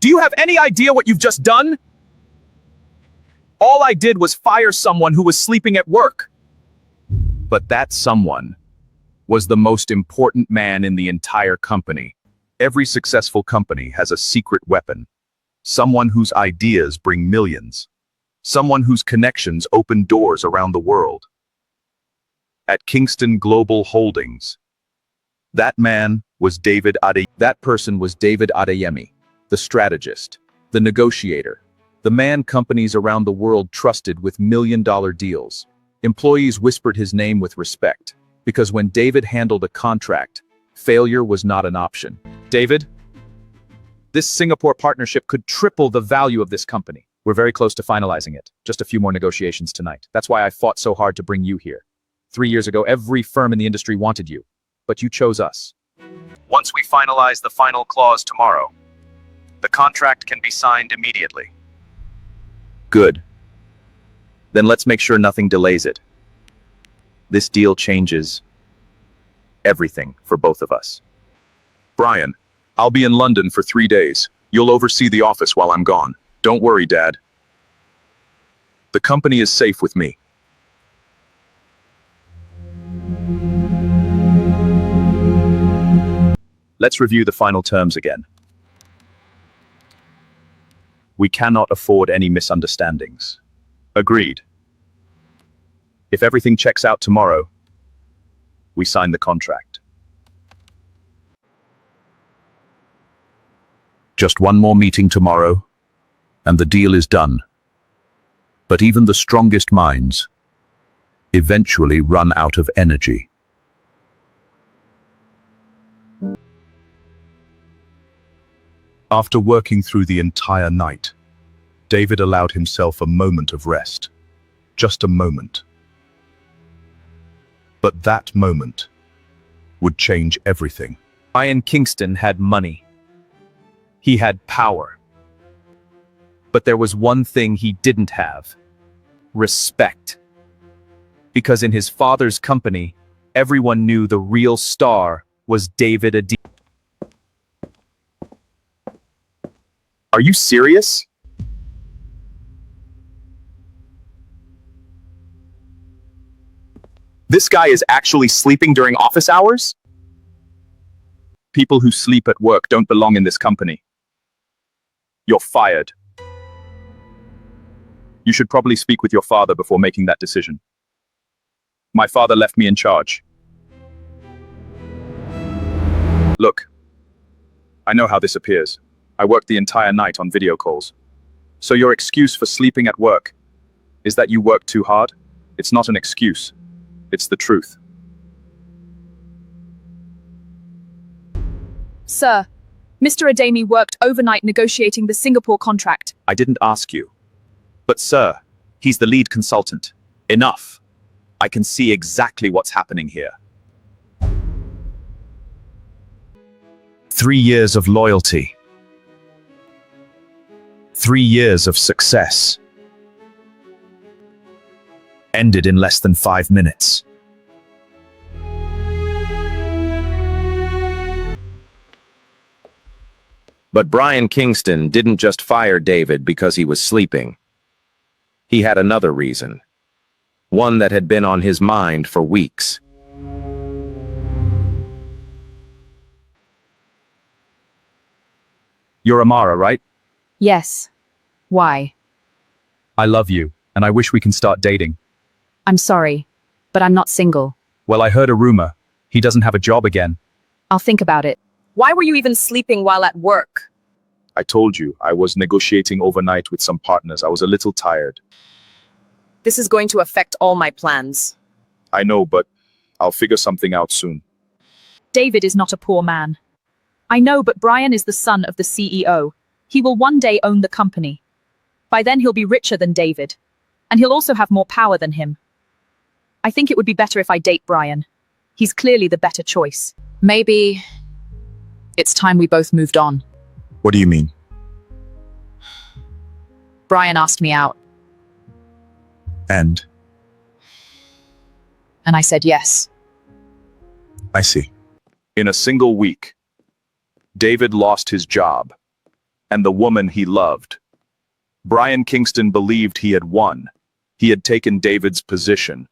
Do you have any idea what you've just done? All I did was fire someone who was sleeping at work. But that someone was the most important man in the entire company. Every successful company has a secret weapon. Someone whose ideas bring millions. Someone whose connections open doors around the world. At Kingston Global Holdings, that man was David Adeyemi. That person was David Adeyemi, the strategist, the negotiator, the man companies around the world trusted with million-dollar deals. Employees whispered his name with respect, because when David handled a contract, failure was not an option. David, this Singapore partnership could triple the value of this company. We're very close to finalizing it. Just a few more negotiations tonight. That's why I fought so hard to bring you here. 3 years ago, every firm in the industry wanted you, but you chose us. Once we finalize the final clause tomorrow, the contract can be signed immediately. Good. Then let's make sure nothing delays it. This deal changes everything for both of us. Brian, I'll be in London for 3 days. You'll oversee the office while I'm gone. Don't worry, Dad. The company is safe with me. Let's review the final terms again. We cannot afford any misunderstandings. Agreed. If everything checks out tomorrow, we sign the contract. Just one more meeting tomorrow, and the deal is done. But even the strongest minds eventually run out of energy. After working through the entire night, David allowed himself a moment of rest. Just a moment. But that moment would change everything. Brian Kingston had money. He had power. But there was one thing he didn't have: respect. Because in his father's company, everyone knew the real star was David Adeyemi. Are you serious? This guy is actually sleeping during office hours? People who sleep at work don't belong in this company. You're fired. You should probably speak with your father before making that decision. My father left me in charge. Look, I know how this appears. I worked the entire night on video calls. So your excuse for sleeping at work is that you worked too hard? It's not an excuse. It's the truth. Sir, Mr. Adeyemi worked overnight negotiating the Singapore contract. I didn't ask you. But sir, he's the lead consultant. Enough. I can see exactly what's happening here. 3 years of loyalty. 3 years of success. Ended in less than 5 minutes. But Brian Kingston didn't just fire David because he was sleeping. He had another reason. One that had been on his mind for weeks. You're Amara, right? Yes. Why? I love you, and I wish we can start dating. I'm sorry, but I'm not single. Well, I heard a rumor. He doesn't have a job again. I'll think about it. Why were you even sleeping while at work? I told you, I was negotiating overnight with some partners. I was a little tired. This is going to affect all my plans. I know, but I'll figure something out soon. David is not a poor man. I know, but Brian is the son of the CEO. He will one day own the company. By then he'll be richer than David. And he'll also have more power than him. I think it would be better if I date Brian. He's clearly the better choice. Maybe it's time we both moved on. What do you mean? Brian asked me out, And and I said yes. I see. In a single week, David lost his job, and the woman he loved. Brian Kingston believed he had won. He had taken David's position.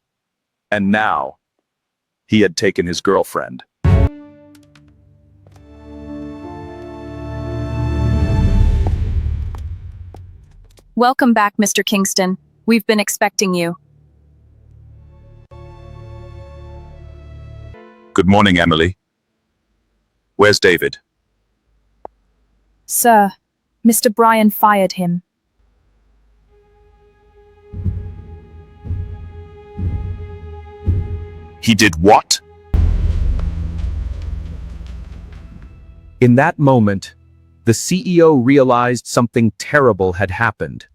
And now, he had taken his girlfriend. Welcome back, Mr. Kingston. We've been expecting you. Good morning, Emily. Where's David? Sir, Mr. Brian fired him. He did what? In that moment, the CEO realized something terrible had happened,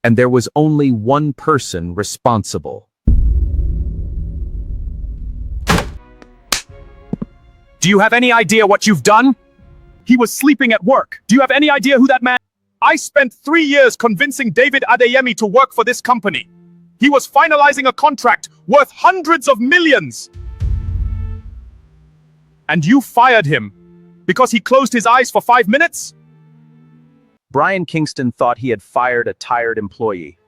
and there was only one person responsible. Do you have any idea what you've done? He was sleeping at work. Do you have any idea who that man? I spent 3 years convincing David Adeyemi to work for this company. He was finalizing a contract worth hundreds of millions. And you fired him because he closed his eyes for 5 minutes? Brian Kingston thought he had fired a tired employee,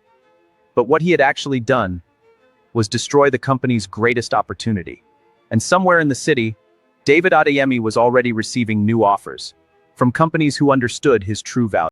but what he had actually done was destroy the company's greatest opportunity. And somewhere in the city, David Adeyemi was already receiving new offers from companies who understood his true value.